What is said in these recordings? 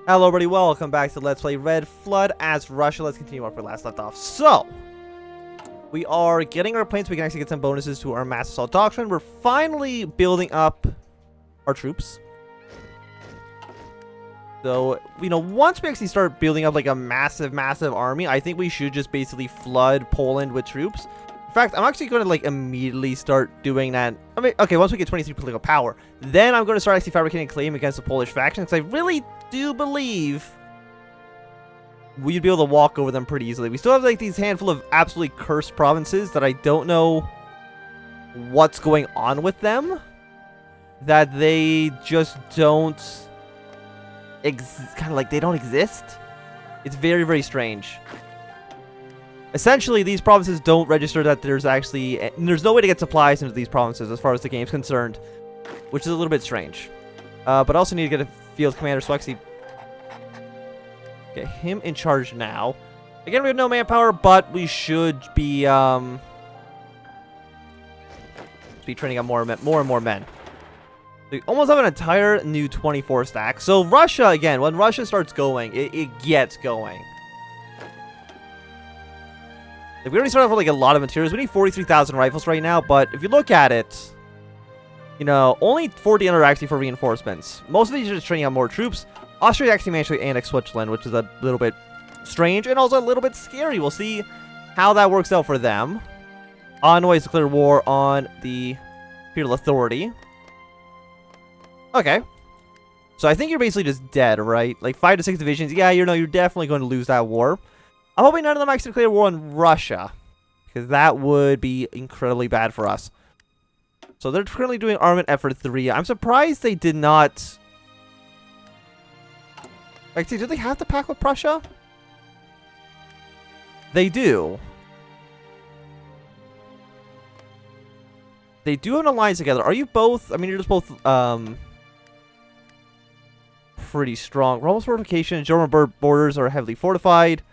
Hello everybody, welcome back to Let's Play Red Flood as Russia. Let's continue where we last left off. So, we are getting our planes so we can actually get some bonuses to our mass assault doctrine. We're finally building up our troops. So, once we actually start building up like a massive army, I think we should just basically flood Poland with troops. In fact, I'm actually going to like immediately start doing that. I mean, okay, once we get 23 political power, then I'm going to start actually fabricating a claim against the Polish faction, because I really do believe we'd be able to walk over them pretty easily. We still have like these handful of absolutely cursed provinces that I don't know what's going on with them, that they just don't kind of like they don't exist. It's very strange. Essentially, these provinces don't register that there's no way to get supplies into these provinces as far as the game's concerned, which is a little bit strange. But I also need to get a field commander, so actually get him in charge now. Again, we have no manpower, but we should be training up more and more men. We almost have an entire new 24 stack. So Russia, again, when Russia starts going, it gets going. Like, we already started off with like a lot of materials. We need 43,000 rifles right now, but if you look at it, only 1,400 are actually for reinforcements. Most of these are just training out more troops. Austria actually managed to annex Switzerland, which is a little bit strange and also a little bit scary. We'll see how that works out for them. Hanoi has declared war on the Imperial Authority. Okay. So I think you're basically just dead, right? Like 5 to 6 divisions. Yeah, you're definitely going to lose that war. I'm hoping none of them actually declare war on Russia, because that would be incredibly bad for us. So they're currently doing Armament Effort 3. I'm surprised they did not... Actually, do they have to pact with Prussia? They do. They do have an alliance together. Are you both... I mean, you're just both... pretty strong. Romel's fortification. German borders are heavily fortified.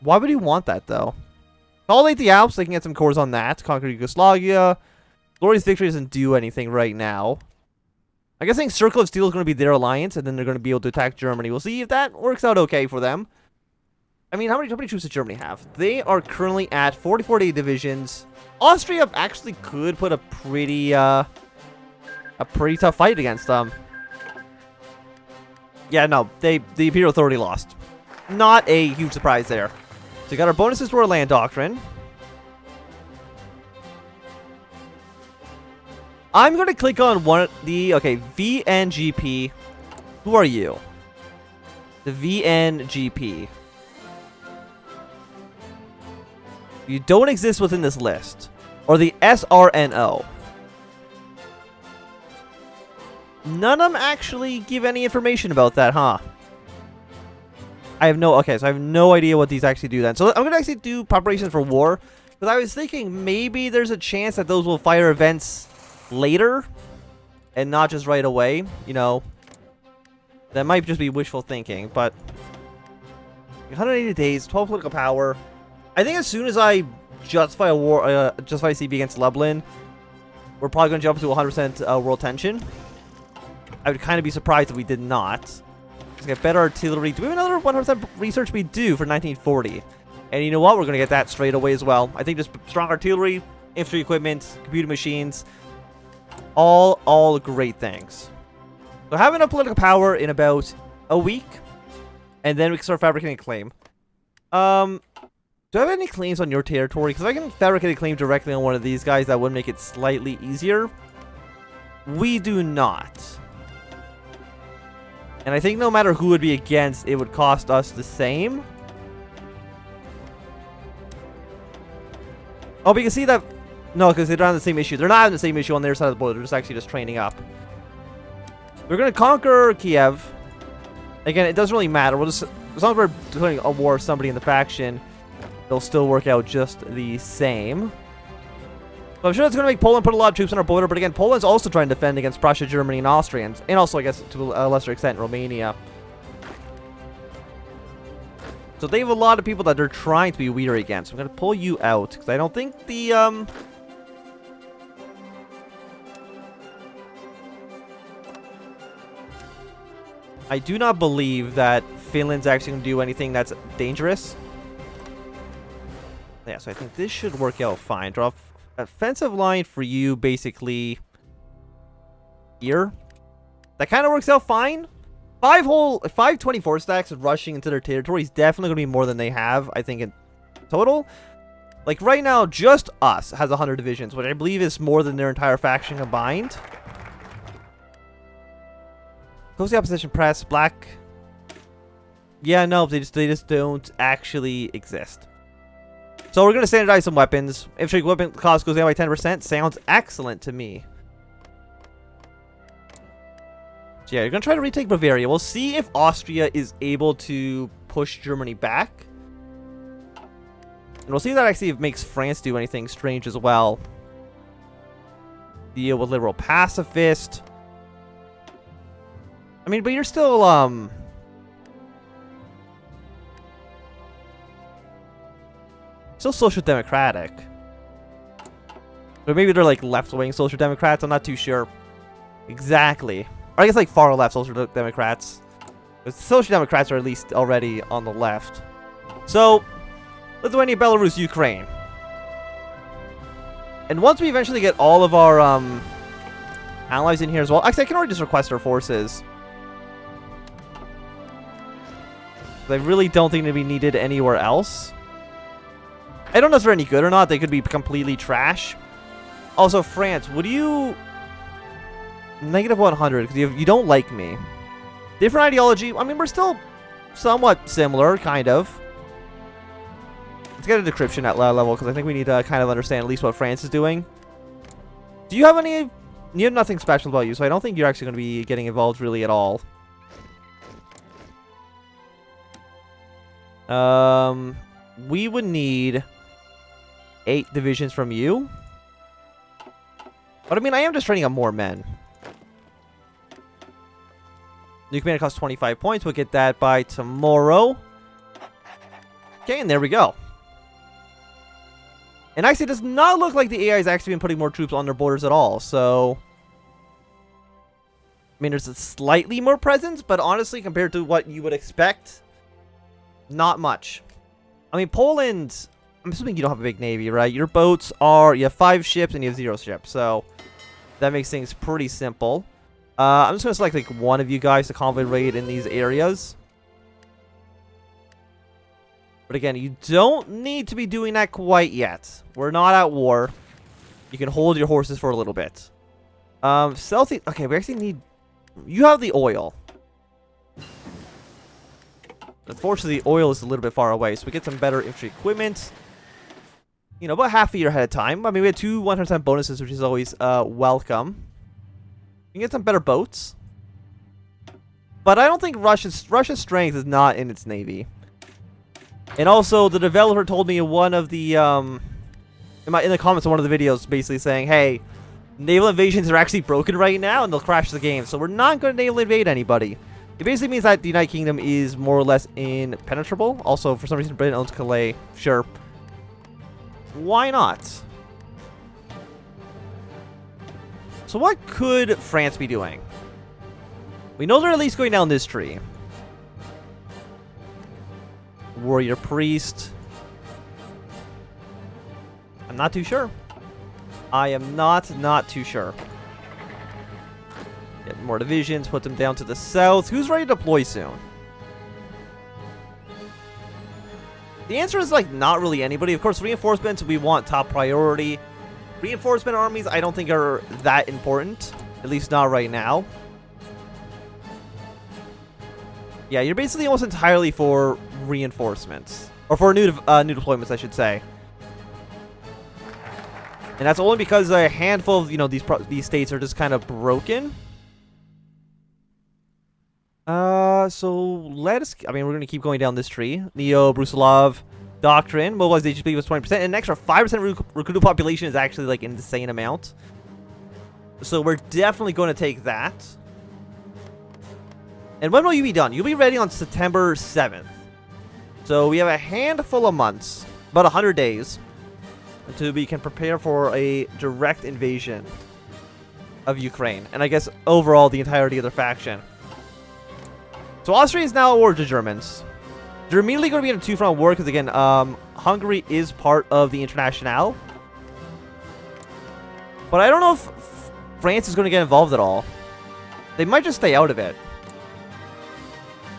Why would he want that, though? Consolidate the Alps. They can get some cores on that. Conquer Yugoslavia. Glorious Victory doesn't do anything right now. I'm guessing Circle of Steel is going to be their alliance, and then they're going to be able to attack Germany. We'll see if that works out okay for them. I mean, how many troops does Germany have? They are currently at 44 divisions. Austria actually could put a pretty tough fight against them. Yeah, no, the Imperial Authority lost. Not a huge surprise there. So we got our bonuses to our land doctrine. I'm going to click on VNGP. Who are you? The VNGP. You don't exist within this list. Or the SRNO. None of them actually give any information about that, huh? I have no idea what these actually do then. So I'm going to actually do preparations for war. Because I was thinking maybe there's a chance that those will fire events later. And not just right away. That might just be wishful thinking. But 180 days, 12 political power. I think as soon as I justify a war, justify a CB against Lublin, we're probably going to jump to 100% world tension. I would kind of be surprised if we did not. Let's get better artillery. Do we have another 100% research? We do for 1940. And you know what? We're going to get that straight away as well. I think just strong artillery, infantry equipment, computer machines. All great things. So having enough political power in about a week. And then we can start fabricating a claim. Do I have any claims on your territory? Because if I can fabricate a claim directly on one of these guys, that would make it slightly easier. We do not. And I think no matter who would be against, it would cost us the same. Oh, but you can see that... No, because they're not on the same issue. They're not on the same issue on their side of the border. They're just actually just training up. We're going to conquer Kiev. Again, it doesn't really matter. We'll just... As long as we're declaring a war with somebody in the faction, it'll still work out just the same. So I'm sure it's going to make Poland put a lot of troops on our border, but again, Poland's also trying to defend against Prussia, Germany, and Austrians. And also, I guess, to a lesser extent, Romania. So they have a lot of people that they're trying to be weary against. I'm going to pull you out, because I don't think the, I do not believe that Finland's actually going to do anything that's dangerous. Yeah, so I think this should work out fine. Draw offensive line for you, basically here. That kind of works out fine. 524 stacks rushing into their territory is definitely going to be more than they have, I think, in total. Like, right now, just us has 100 divisions, which I believe is more than their entire faction combined. Close the opposition press. Black. Yeah, no, they just don't actually exist. So we're going to standardize some weapons. Infantry weapon cost goes down by 10%. Sounds excellent to me. So yeah, you're going to try to retake Bavaria. We'll see if Austria is able to push Germany back. And we'll see if that actually makes France do anything strange as well. Deal with liberal pacifist. I mean, but you're still, still social democratic. But maybe they're like left-wing social democrats. I'm not too sure. Exactly. Or I guess like far left social democrats. But social democrats are at least already on the left. So, Lithuania, Belarus, Ukraine. And once we eventually get all of our allies in here as well. Actually, I can already just request our forces. I really don't think they'd be needed anywhere else. I don't know if they're any good or not. They could be completely trash. Also, France, would you... Negative 100, because you don't like me. Different ideology. I mean, we're still somewhat similar, kind of. Let's get a decryption at level, because I think we need to kind of understand at least what France is doing. Do you have any... You have nothing special about you, so I don't think you're actually going to be getting involved really at all. We would need 8 divisions from you. But I mean, I am just training up more men. New command costs 25 points. We'll get that by tomorrow. Okay, and there we go. And actually, it does not look like the AI has actually been putting more troops on their borders at all. So, I mean, there's a slightly more presence, but honestly, compared to what you would expect, not much. I mean, Poland, I'm assuming you don't have a big navy, right? Your boats are, you have 5 ships and you have 0 ships. So, that makes things pretty simple. I'm just going to select like one of you guys to convoy raid in these areas. But again, you don't need to be doing that quite yet. We're not at war. You can hold your horses for a little bit. Okay, we actually need... You have the oil. Unfortunately, the oil is a little bit far away, so we get some better infantry equipment. You know, about half a year ahead of time. I mean, we had 2 100% bonuses, which is always welcome. You can get some better boats. But I don't think Russia's strength is not in its navy. And also, the developer told me in one of the, in the comments of one of the videos, basically saying, hey, naval invasions are actually broken right now, and they'll crash the game. So we're not going to naval invade anybody. It basically means that the United Kingdom is more or less impenetrable. Also, for some reason, Britain owns Calais. Sure. Why not? So what could France be doing? We know they're at least going down this tree. Warrior Priest. I'm not too sure. I am not too sure. Get more divisions, put them down to the south. Who's ready to deploy soon? The answer is like not really anybody. Of course, reinforcements we want top priority. Reinforcement armies I don't think are that important. At least not right now. Yeah, you're basically almost entirely for reinforcements. Or for new deployments, I should say. And that's only because a handful of, you know, these states are just kind of broken. So let's... I mean, we're going to keep going down this tree. Neo-Brusilov Doctrine. Mobilization speed was 20%. And an extra 5% recruited population is actually, like, an insane amount. So we're definitely going to take that. And when will you be done? You'll be ready on September 7th. So we have a handful of months. About 100 days. Until we can prepare for a direct invasion of Ukraine. And I guess overall the entirety of their faction. So Austria is now at war with the Germans. They're immediately going to be in a two-front war because, again, Hungary is part of the Internationale. But I don't know if France is going to get involved at all. They might just stay out of it.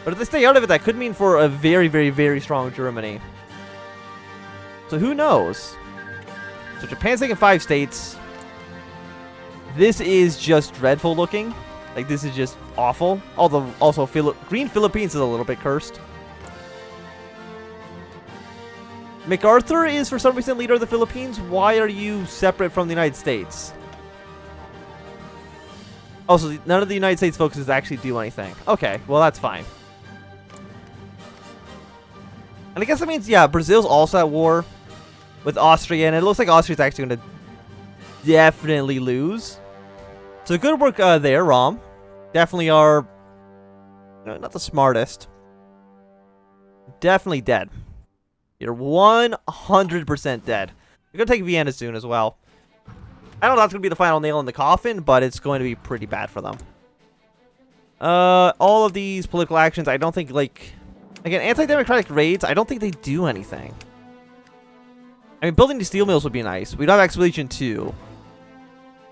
But if they stay out of it, that could mean for a very, very, very strong Germany. So who knows? So Japan's taking 5 states. This is just dreadful looking. Like, this is just awful. Although, also, Green Philippines is a little bit cursed. MacArthur is, for some reason, leader of the Philippines. Why are you separate from the United States? Also, none of the United States focuses actually do anything. Okay, well, that's fine. And I guess that means, yeah, Brazil's also at war with Austria, and it looks like Austria's actually going to definitely lose. So good work there, Rom. Definitely are not the smartest. Definitely dead. You're 100% dead. You're going to take Vienna soon as well. I don't know if that's going to be the final nail in the coffin, but it's going to be pretty bad for them. All of these political actions, I don't think, like... Again, anti-democratic raids, I don't think they do anything. I mean, building these steel mills would be nice. We'd have Expedition 2. So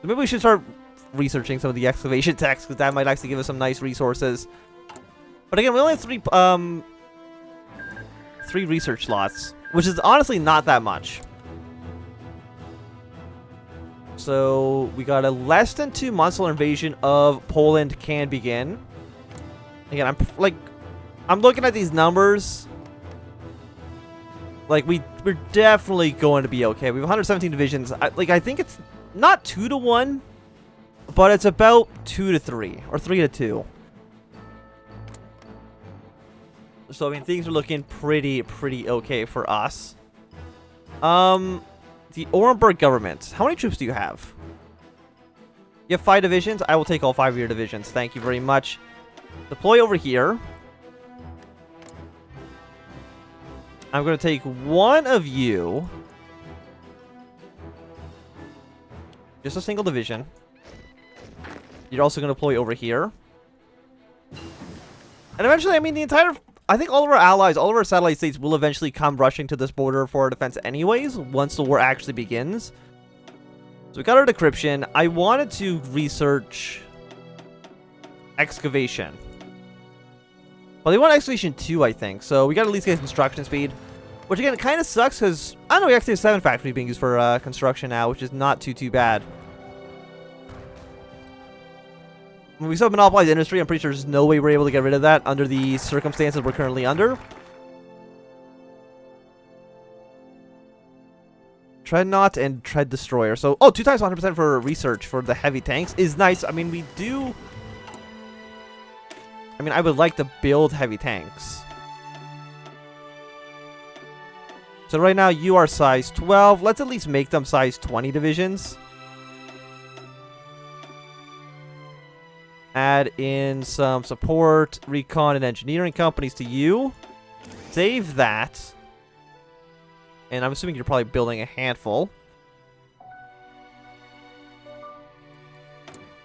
maybe we should start researching some of the excavation techs, because that might actually give us some nice resources. But again, we only have 3 research slots, which is honestly not that much. So we got a less than 2 months till invasion of Poland can begin. Again, I'm looking at these numbers. Like, we're definitely going to be okay. We have 117 divisions. I think it's not 2-to-1, but it's about 2-to-3 or 3-to-2. So, I mean, things are looking pretty okay for us. The Orenburg government. How many troops do you have? You have 5 divisions? I will take all 5 of your divisions. Thank you very much. Deploy over here. I'm going to take 1 of you. Just a single division. You're also going to deploy over here. And eventually, I mean, I think all of our allies, all of our satellite states will eventually come rushing to this border for our defense anyways, once the war actually begins. So we got our decryption. I wanted to research excavation. Well, they want excavation 2, I think. So we got to at least get construction speed. Which, again, it kind of sucks because, I don't know, we actually have 7 factories being used for construction now, which is not too bad. When we still monopolize industry, I'm pretty sure there's no way we're able to get rid of that under the circumstances we're currently under. Dreadnought and Tread Destroyer. So, 2 times 100% for research for the heavy tanks is nice. I mean, I would like to build heavy tanks. So right now, you are size 12. Let's at least make them size 20 divisions. Add in some support, recon, and engineering companies to you. Save that. And I'm assuming you're probably building a handful.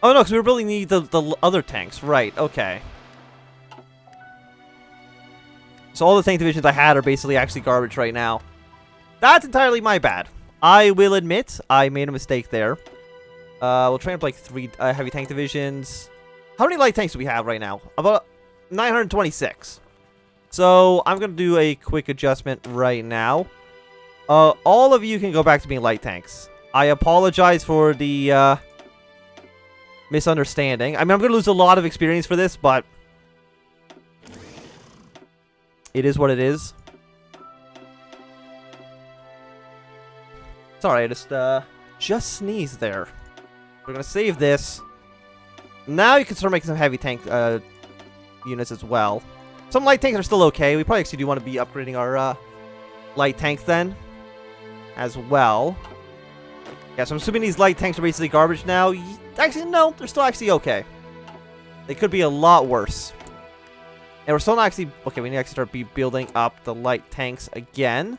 Oh, no, because we were building the other tanks. Right, okay. So all the tank divisions I had are basically actually garbage right now. That's entirely my bad. I will admit I made a mistake there. We'll train up like 3 heavy tank divisions. How many light tanks do we have right now? About 926. So I'm going to do a quick adjustment right now. All of you can go back to being light tanks. I apologize for the misunderstanding. I mean, I'm going to lose a lot of experience for this, but it is what it is. Sorry, I just sneezed there. We're going to save this. Now you can start making some heavy tank units as well. Some light tanks are still okay. We probably actually do want to be upgrading our light tanks then as well. Yeah, so I'm assuming these light tanks are basically garbage now. Actually, no, they're still actually okay. They could be a lot worse. And we're still not actually... Okay, we need to actually start building up the light tanks again.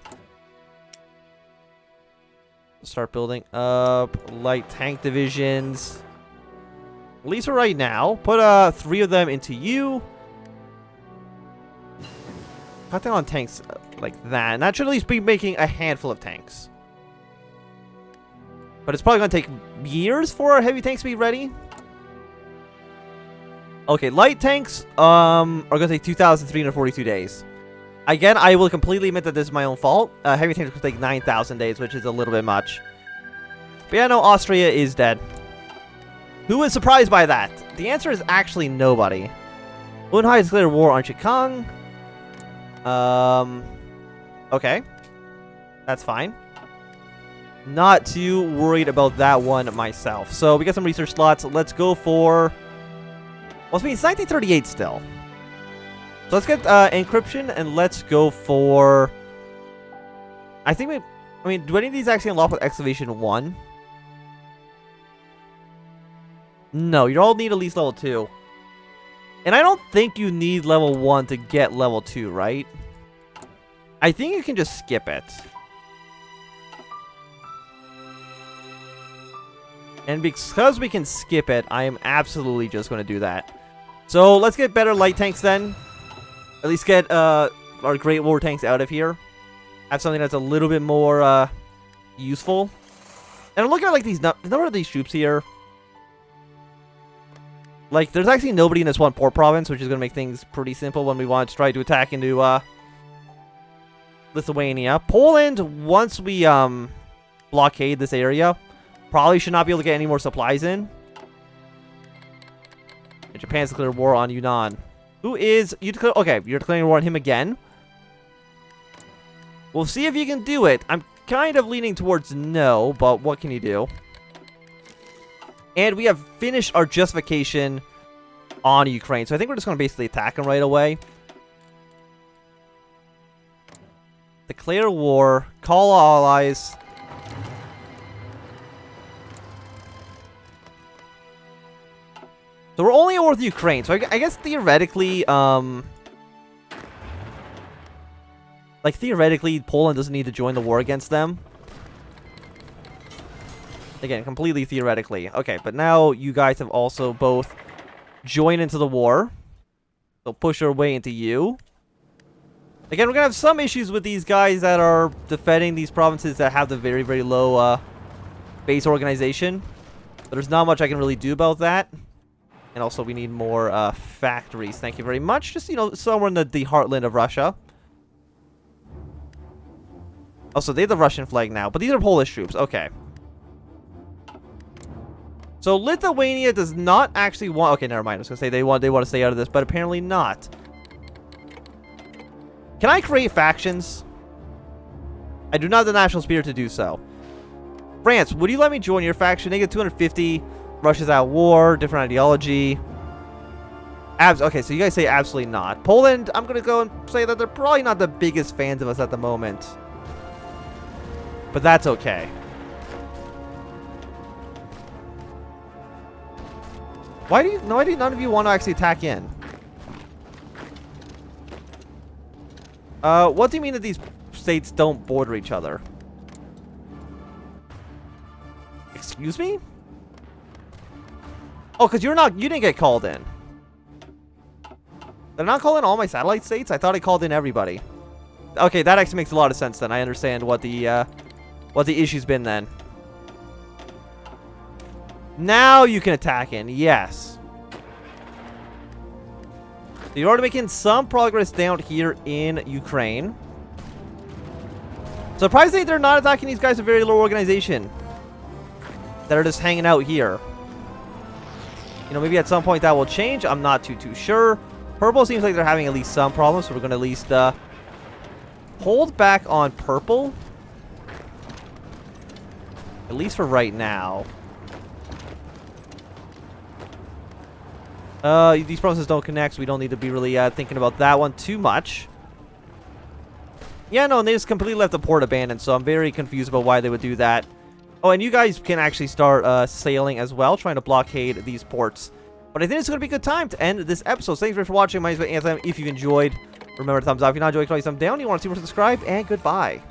Start building up light tank divisions. At least for right now. Put 3 of them into you. cut down on tanks like that. And that should at least be making a handful of tanks. But it's probably going to take years for our heavy tanks to be ready. Okay, light tanks are going to take 2,342 days. Again, I will completely admit that this is my own fault. Heavy tanks will take 9,000 days, which is a little bit much. But yeah, no, Austria is dead. Who is surprised by that? The answer is actually nobody. WWII has declared war on Shikang. Okay. That's fine. Not too worried about that one myself. So we got some research slots. Let's go for... Well, it's 1938 still. So let's get encryption and let's go for... I think we... I mean, do any of these actually unlock with excavation 1? No, you all need at least level 2. And I don't think you need level 1 to get level 2, right? I think you can just skip it. And because we can skip it, I am absolutely just going to do that. So let's get better light tanks then. At least get our Great War tanks out of here. Have something that's a little bit more useful. And I'm looking at like the number of these troops here. Like, there's actually nobody in this one port province, which is going to make things pretty simple when we want to try to attack into Lithuania. Poland, once we blockade this area, probably should not be able to get any more supplies in. And Japan's declared war on Yunnan. Who is... Okay, you're declaring war on him again. We'll see if you can do it. I'm kind of leaning towards no, but what can you do? And we have finished our justification on Ukraine. So I think we're just going to basically attack him right away. Declare war. Call allies. So we're only at war with Ukraine. So I guess theoretically, theoretically, Poland doesn't need to join the war against them. Again, completely theoretically. Okay, but now you guys have also both joined into the war. So push our way into you. Again, we're going to have some issues with these guys that are defending these provinces that have the very, very low base organization. But there's not much I can really do about that. And also, we need more factories. Thank you very much. Just, you know, somewhere in the heartland of Russia. Also, they have the Russian flag now. But these are Polish troops. Okay. So Lithuania does not actually want... Okay, never mind. I was going to say they want to stay out of this, but apparently not. Can I create factions? I do not have the national spirit to do so. France, would you let me join your faction? They get 250. Russia's at war. Different ideology. Okay, so you guys say absolutely not. Poland, I'm going to go and say that they're probably not the biggest fans of us at the moment. But that's okay. Why do none of you want to actually attack in? What do you mean that these states don't border each other? Excuse me? Oh, because you didn't get called in. They're not calling all my satellite states? I thought I called in everybody. Okay, that actually makes a lot of sense then. I understand what the issue's been then. Now you can attack in, yes. So you're already making some progress down here in Ukraine. Surprisingly, they're not attacking these guys with very low organization. That are just hanging out here. You know, maybe at some point that will change. I'm not too sure. Purple seems like they're having at least some problems, so we're going to at least hold back on purple. At least for right now. These provinces don't connect, so we don't need to be really thinking about that one too much. Yeah, no, and they just completely left the port abandoned, so I'm very confused about why they would do that. Oh, and you guys can actually start sailing as well, trying to blockade these ports. But I think it's going to be a good time to end this episode. Thanks for watching. My name is Anthem. If you enjoyed, remember to thumbs up. If you're not enjoying, click thumbs down. You want to see more, subscribe, and goodbye.